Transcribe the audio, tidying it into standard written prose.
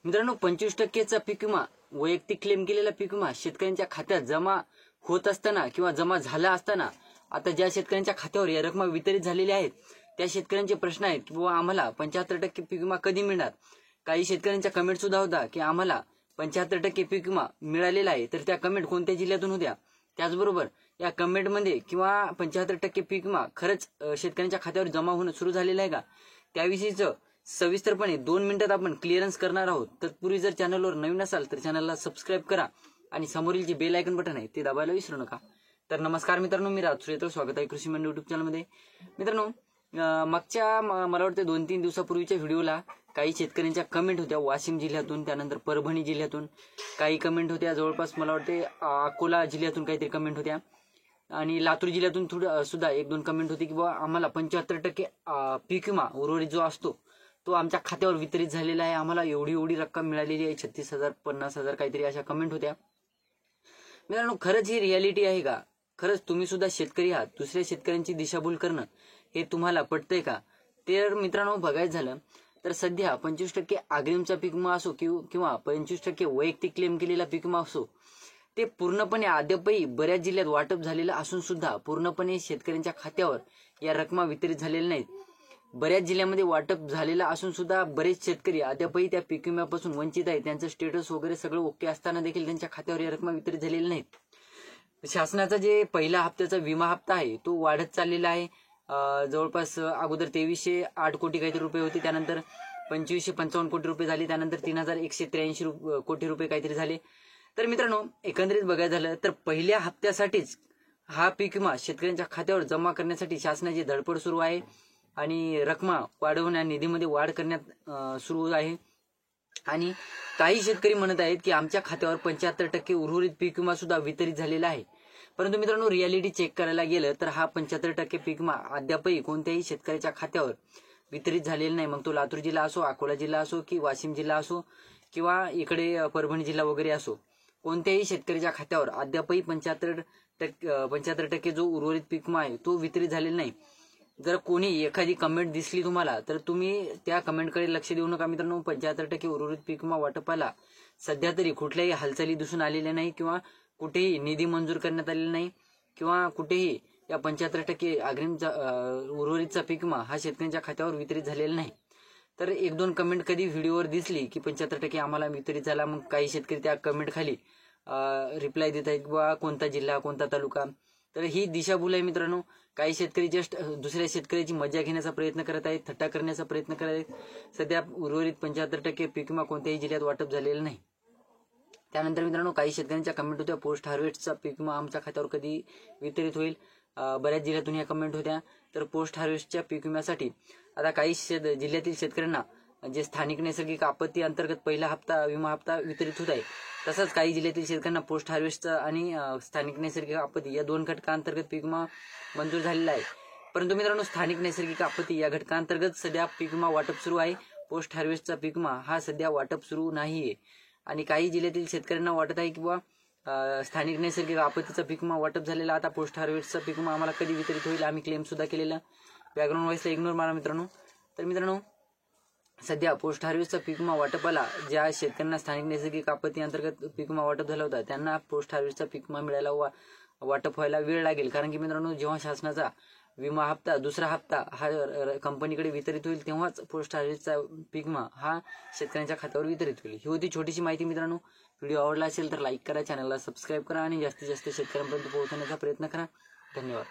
मित्रांनो 25%चा पीक विमा वैयक्तिक क्लेम केलेला पीक विमा शेतकऱ्यांच्या खात्यात जमा होत असताना किंवा जमा झाला असताना आता ज्या शेतकऱ्यांच्या खात्यावर या रक्कम वितरित झालेल्या आहेत त्या शेतकऱ्यांचे प्रश्न आहेत की बाबा आम्हाला 75% पीक विमा कधी मिळणार। काही शेतकऱ्यांच्या कमेंट सुद्धा होता की आम्हाला 75% पीक विमा मिळालेला आहे, तर त्या कमेंट कोणत्या जिल्ह्यातून होत्या। त्याचबरोबर या कमेंटमध्ये किंवा 75% पीक विमा खरंच शेतकऱ्यांच्या खात्यावर जमा होणं सुरू झालेलं आहे का, त्याविषयीचं सविस्तरपणे 2 मिनिटात आपण क्लिअरन्स करणार आहोत। तत्पूर्वी जर चॅनलवर नवीन असाल तर चॅनलला सबस्क्राईब करा आणि समोरील जे बेल आयकॉन बटन आहे ते दाबायला विसरू नका। तर नमस्कार मित्रांनो, मी राज सुरेत्र, स्वागत आहे कृषी मंडी युट्यूब चॅनलमध्ये। मित्रांनो मागच्या मला वाटतं 2-3 दिवसापूर्वीच्या व्हिडिओला काही शेतकऱ्यांच्या कमेंट होत्या वाशिम जिल्ह्यातून, त्यानंतर परभणी जिल्ह्यातून काही कमेंट होत्या, जवळपास मला वाटते अकोला जिल्ह्यातून काहीतरी कमेंट होत्या आणि लातूर जिल्ह्यातून सुद्धा 1-2 कमेंट होती की बाबा आम्हाला 75% पीक विमा उर्वरित जो असतो तो आमच्या खात्यावर वितरित झालेला आहे, आम्हाला एवढी रक्कम मिळालेली आहे, 36,000 50,000 काहीतरी अशा कमेंट होत्या। मित्रांनो खरंच ही रियालिटी आहे का? खरंच तुम्ही सुद्धा शेतकरी आहात, दुसऱ्या शेतकऱ्यांची दिशाभूल करणं हे तुम्हाला पटतंय का? तर मित्रांनो बघायचं झालं तर सध्या 25% अग्रिमचा पीक विमा असो किंवा 25% वैयक्तिक क्लेम केलेला पीक विमा असो, ते पूर्णपणे अद्यापही बऱ्याच जिल्ह्यात वाटप झालेलं असून सुद्धा पूर्णपणे शेतकऱ्यांच्या खात्यावर या रकमा वितरित झालेल्या नाहीत। बऱ्याच जिल्ह्यामध्ये वाटप झालेला असून सुद्धा बरेच शेतकरी अद्यापही त्या पीक विम्यापासून वंचित आहेत, त्यांचं स्टेटस वगैरे सगळं ओके असताना देखील त्यांच्या खात्यावर या रकमा वितरित झालेल्या नाहीत। शासनाचा जे पहिला हप्त्याचा विमा हप्ता आहे तो वाढत चाललेला आहे। जवळपास अगोदर 2308 कोटी काहीतरी रुपये होते, त्यानंतर 2555 कोटी रुपये झाले, त्यानंतर 3183 कोटी रुपये काहीतरी झाले। तर मित्रांनो एकंदरीत बघायचं झालं तर पहिल्या हप्त्यासाठीच हा पीक विमा शेतकऱ्यांच्या खात्यावर जमा करण्यासाठी शासनाची धडपड सुरू आहे आणि रकमा वाढवण्या निधीमध्ये वाढ करण्यात सुरू आहे। आणि काही शेतकरी म्हणत आहेत की आमच्या खात्यावर 75% उर्वरित पीक विमा सुद्धा वितरित झालेला आहे, परंतु मित्रांनो रियालिटी चेक करायला गेलं तर हा 75% पीक विमा अद्यापही कोणत्याही शेतकऱ्याच्या खात्यावर वितरित झालेला नाही। मग तो लातूर जिल्हा असो, अकोला जिल्हा असो की वाशिम जिल्हा असो किंवा इकडे परभणी जिल्हा वगैरे असो, कोणत्याही शेतकऱ्याच्या खात्यावर अद्यापही 75% जो उर्वरित पीक विमा आहे तो वितरित झालेला नाही। जर कोणी एखादी कमेंट दिसली तुम्हाला तर तुम्ही त्या कमेंटकडे लक्ष देऊ नका मित्रांनो। 75% उर्वरित पीक विमा वाटपाला सध्या तरी कुठल्याही हालचाली दिसून आलेल्या नाही किंवा कुठेही निधी मंजूर करण्यात आलेला नाही किंवा कुठेही या 75% अग्रिमचा उर्वरितचा पीक विमा हा शेतकऱ्यांच्या खात्यावर वितरित झालेला नाही। तर 1-2 कमेंट कधी व्हिडिओवर दिसली की 75% आम्हाला वितरित झाला, मग काही शेतकरी त्या कमेंट खाली रिप्लाय देत आहेत किंवा कोणता जिल्हा कोणता तालुका, तर ही दिशाभूल आहे मित्रांनो। काही शेतकरी जस्ट दुसऱ्या शेतकऱ्याची मजा घेण्याचा प्रयत्न करत आहेत, थट्टा करण्याचा प्रयत्न करत आहेत। सध्या उर्वरित 75% पीक विमा कोणत्याही जिल्ह्यात वाटप झालेला नाही। त्यानंतर मित्रांनो काही शेतकऱ्यांच्या कमेंट होत्या पोस्ट हार्वेस्टचा पीक विमा आमच्या खात्यावर कधी वितरित होईल, बऱ्याच जिल्ह्यातून या कमेंट होत्या। तर पोस्ट हार्वेस्टच्या पीक विम्यासाठी आता काही जिल्ह्यातील शेतकऱ्यांना जे स्थानिक नैसर्गिक आपत्ती अंतर्गत पहिला हप्ता विमा हप्ता वितरित होत आहे, तसंच काही जिल्ह्यातील शेतकऱ्यांना पोस्ट हार्वेस्टचा आणि स्थानिक नैसर्गिक आपत्ती या 2 घटकांतर्गत पीक विमा मंजूर झालेला आहे। परंतु मित्रांनो स्थानिक नैसर्गिक आपत्ती या घटकांतर्गत सध्या पीक विमा वाटप सुरू आहे, पोस्ट हार्वेस्टचा पीक विमा हा सध्या वाटप सुरू नाहीये। आणि काही जिल्ह्यातील शेतकऱ्यांना वाटत आहे की बाबा स्थानिक नैसर्गिक आपत्तीचा पीक विमा वाटप झालेला, आता पोस्ट हार्वेस्टचा पीक विमा आम्हाला कधी वितरित होईल, आम्ही क्लेम सुद्धा केलेला। बॅकग्राऊंड व्हॉइसला इग्नोर मारा मित्रांनो। तर मित्रांनो सध्या पोस्ट हार्वेस्टचा पीक विमा वाटपाला ज्या शेतकऱ्यांना स्थानिक नैसर्गिक आपत्ती अंतर्गत पीक विमा वाटप झाला होता त्यांना पोस्ट हार्वेस्टचा पीक विमा मिळायला वाटप व्हायला वेळ लागेल, कारण की मित्रांनो जेव्हा शासनाचा विमा हप्ता दुसरा हप्ता हा कंपनीकडे वितरित होईल तेव्हाच पोस्ट हार्वेस्टचा पीक विमा हा शेतकऱ्यांच्या खात्यावर वितरित होईल। ही होती छोटीशी माहिती मित्रांनो। व्हिडिओ आवडला असेल तर लाईक करा, चॅनलला सबस्क्राईब करा आणि जास्तीत जास्त शेतकऱ्यांपर्यंत पोहोचवण्याचा प्रयत्न करा। धन्यवाद।